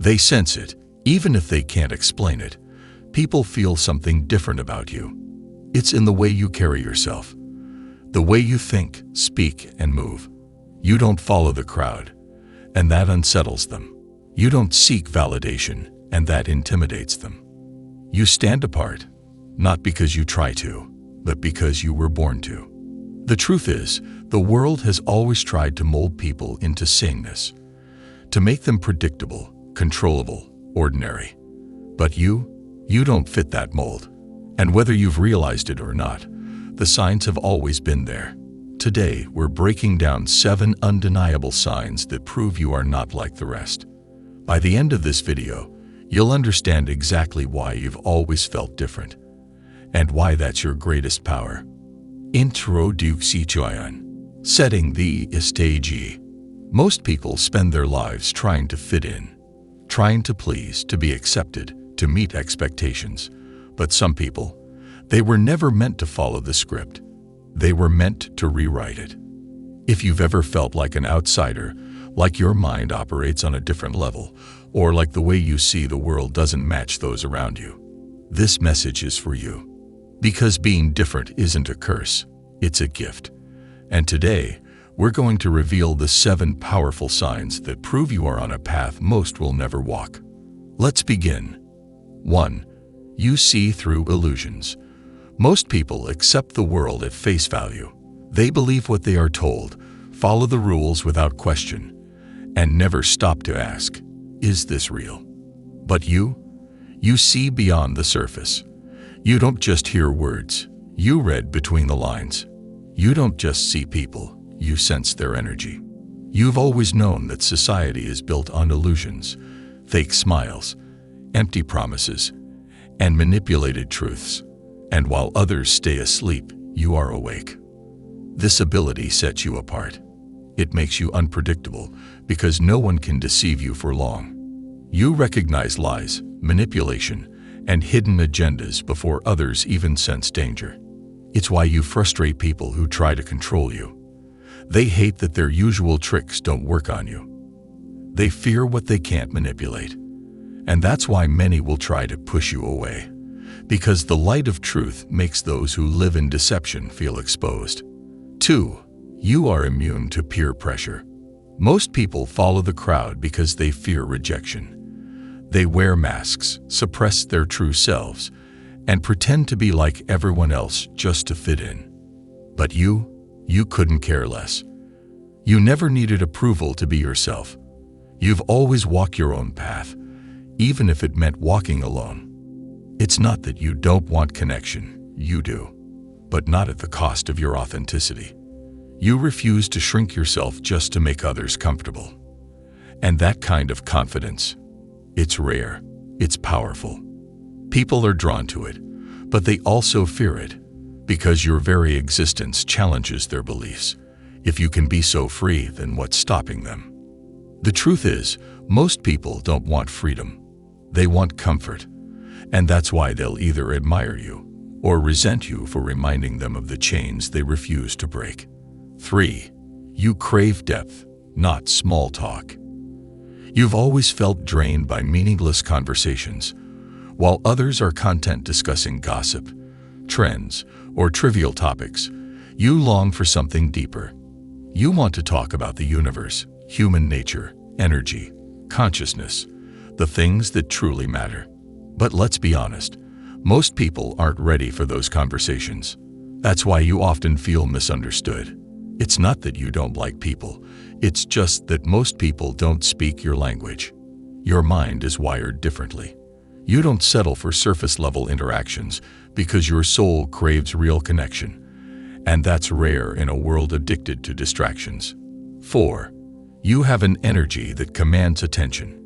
They sense it, even if they can't explain it. People feel something different about you. It's in the way you carry yourself, the way you think, speak, and move. You don't follow the crowd, and that unsettles them. You don't seek validation, and that intimidates them. You stand apart, not because you try to, but because you were born to. The truth is, the world has always tried to mold people into sameness, to make them predictable, controllable, ordinary. But you don't fit that mold. And whether you've realized it or not, the signs have always been there. Today, we're breaking down 7 undeniable signs that prove you are not like the rest. By the end of this video, you'll understand exactly why you've always felt different, and why that's your greatest power. Introduction. Setting the stage. Most people spend their lives trying to fit in, trying to please, to be accepted, to meet expectations. But some people, they were never meant to follow the script. They were meant to rewrite it. If you've ever felt like an outsider, like your mind operates on a different level, or like the way you see the world doesn't match those around you, this message is for you. Because being different isn't a curse, it's a gift. And today, we're going to reveal the 7 powerful signs that prove you are on a path most will never walk. Let's begin. 1. You see through illusions. Most people accept the world at face value. They believe what they are told, follow the rules without question, and never stop to ask, is this real? But you see beyond the surface. You don't just hear words, you read between the lines. You don't just see people, you sense their energy. You've always known that society is built on illusions, fake smiles, empty promises, and manipulated truths. And while others stay asleep, you are awake. This ability sets you apart. It makes you unpredictable because no one can deceive you for long. You recognize lies, manipulation, and hidden agendas before others even sense danger. It's why you frustrate people who try to control you. They hate that their usual tricks don't work on you. They fear what they can't manipulate. And that's why many will try to push you away. Because the light of truth makes those who live in deception feel exposed. 2. You are immune to peer pressure. Most people follow the crowd because they fear rejection. They wear masks, suppress their true selves, and pretend to be like everyone else just to fit in. But you couldn't care less. You never needed approval to be yourself. You've always walked your own path, even if it meant walking alone. It's not that you don't want connection, you do, but not at the cost of your authenticity. You refuse to shrink yourself just to make others comfortable. And that kind of confidence, it's rare, it's powerful. People are drawn to it, but they also fear it, because your very existence challenges their beliefs. If you can be so free, then what's stopping them? The truth is, most people don't want freedom. They want comfort. And that's why they'll either admire you or resent you for reminding them of the chains they refuse to break. 3. You crave depth, not small talk. You've always felt drained by meaningless conversations, while others are content discussing gossip, trends, or trivial topics. You long for something deeper. You want to talk about the universe, human nature, energy, consciousness, the things that truly matter. But let's be honest, most people aren't ready for those conversations. That's why you often feel misunderstood. It's not that you don't like people, it's just that most people don't speak your language. Your mind is wired differently. You don't settle for surface-level interactions because your soul craves real connection, and that's rare in a world addicted to distractions. 4. You have an energy that commands attention.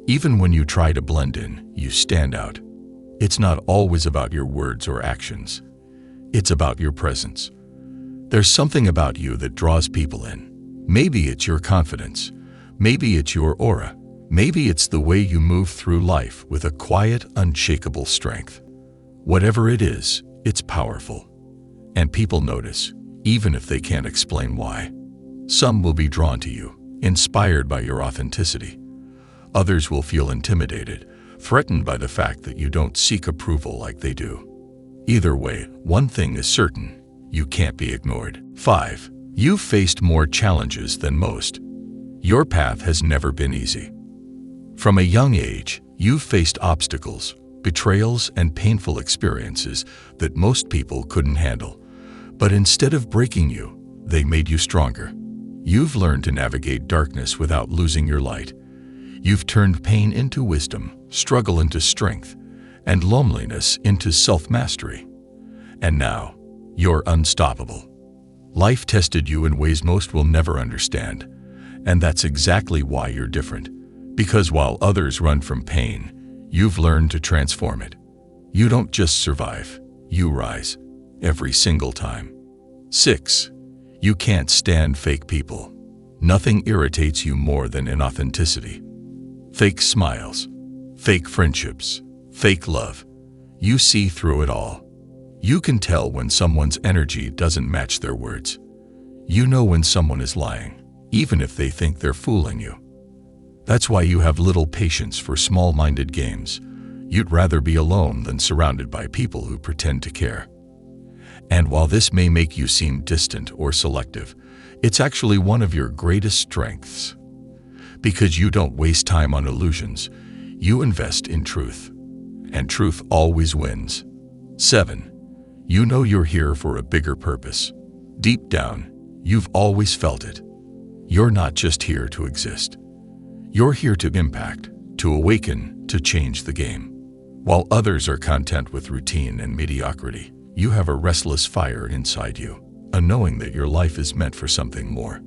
Even when you try to blend in, you stand out. It's not always about your words or actions. It's about your presence. There's something about you that draws people in. Maybe it's your confidence. Maybe it's your aura. Maybe it's the way you move through life with a quiet, unshakable strength. Whatever it is, it's powerful. And people notice, even if they can't explain why. Some will be drawn to you, inspired by your authenticity. Others will feel intimidated, threatened by the fact that you don't seek approval like they do. Either way, one thing is certain: you can't be ignored. 5. You've faced more challenges than most. Your path has never been easy. From a young age, you've faced obstacles, betrayals, and painful experiences that most people couldn't handle. But instead of breaking you, they made you stronger. You've learned to navigate darkness without losing your light. You've turned pain into wisdom, struggle into strength, and loneliness into self-mastery. And now, you're unstoppable. Life tested you in ways most will never understand. And that's exactly why you're different. Because while others run from pain, you've learned to transform it. You don't just survive, you rise. Every single time. 6. You can't stand fake people. Nothing irritates you more than inauthenticity. Fake smiles, fake friendships, fake love. You see through it all. You can tell when someone's energy doesn't match their words. You know when someone is lying, even if they think they're fooling you. That's why you have little patience for small-minded games. You'd rather be alone than surrounded by people who pretend to care. And while this may make you seem distant or selective, it's actually one of your greatest strengths. Because you don't waste time on illusions, you invest in truth. And truth always wins. 7. You know you're here for a bigger purpose. Deep down, you've always felt it. You're not just here to exist. You're here to impact, to awaken, to change the game. While others are content with routine and mediocrity, you have a restless fire inside you, a knowing that your life is meant for something more.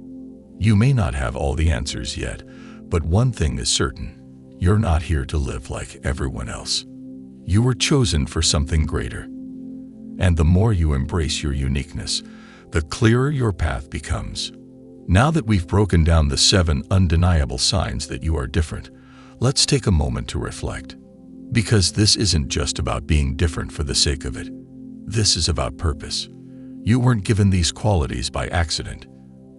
You may not have all the answers yet, but one thing is certain: you're not here to live like everyone else. You were chosen for something greater. And the more you embrace your uniqueness, the clearer your path becomes. Now that we've broken down the 7 undeniable signs that you are different, let's take a moment to reflect. Because this isn't just about being different for the sake of it. This is about purpose. You weren't given these qualities by accident.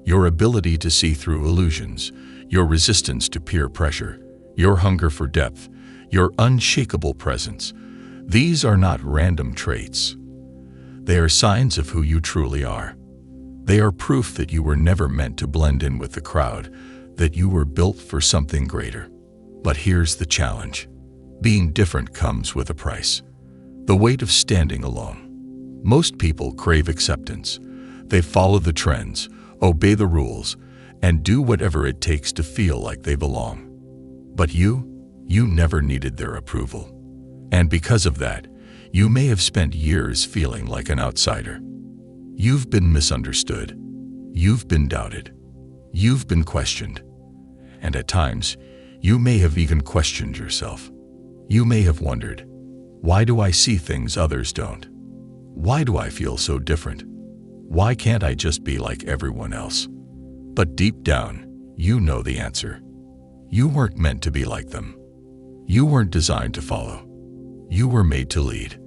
Your ability to see through illusions, your resistance to peer pressure, your hunger for depth, your unshakable presence, these are not random traits. They are signs of who you truly are. They are proof that you were never meant to blend in with the crowd, that you were built for something greater. But here's the challenge. Being different comes with a price. The weight of standing alone. Most people crave acceptance. They follow the trends, obey the rules, and do whatever it takes to feel like they belong. But you never needed their approval. And because of that, you may have spent years feeling like an outsider. You've been misunderstood. You've been doubted. You've been questioned. And at times, you may have even questioned yourself. You may have wondered, why do I see things others don't? Why do I feel so different? Why can't I just be like everyone else? But deep down, you know the answer. You weren't meant to be like them. You weren't designed to follow. You were made to lead.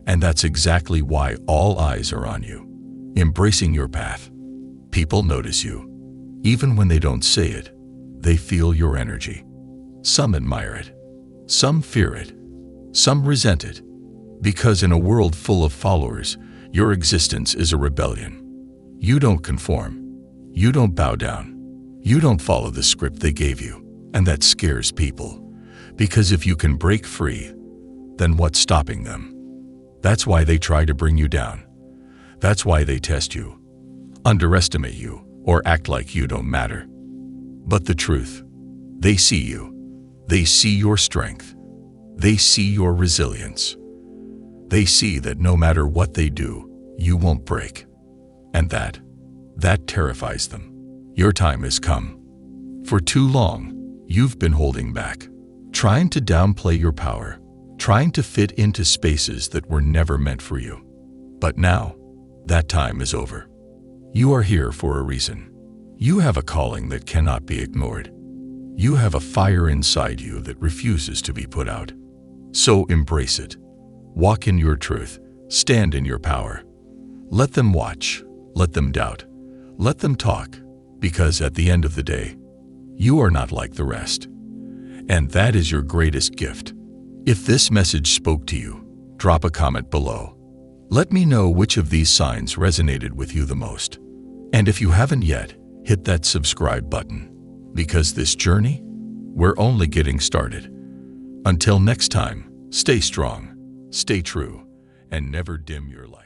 And that's exactly why all eyes are on you, embracing your path. People notice you. Even when they don't say it, they feel your energy. Some admire it. Some fear it. Some resent it. Because in a world full of followers, your existence is a rebellion. You don't conform. You don't bow down. You don't follow the script they gave you. And that scares people. Because if you can break free, then what's stopping them? That's why they try to bring you down. That's why they test you, underestimate you, or act like you don't matter. But the truth, they see you. They see your strength. They see your resilience. They see that no matter what they do, you won't break. And that terrifies them. Your time has come. For too long, you've been holding back, trying to downplay your power, trying to fit into spaces that were never meant for you. But now, that time is over. You are here for a reason. You have a calling that cannot be ignored. You have a fire inside you that refuses to be put out. So embrace it. Walk in your truth. Stand in your power. Let them watch. Let them doubt. Let them talk. Because at the end of the day, you are not like the rest. And that is your greatest gift. If this message spoke to you, drop a comment below. Let me know which of these signs resonated with you the most. And if you haven't yet, hit that subscribe button. Because this journey, we're only getting started. Until next time, stay strong, stay true, and never dim your light.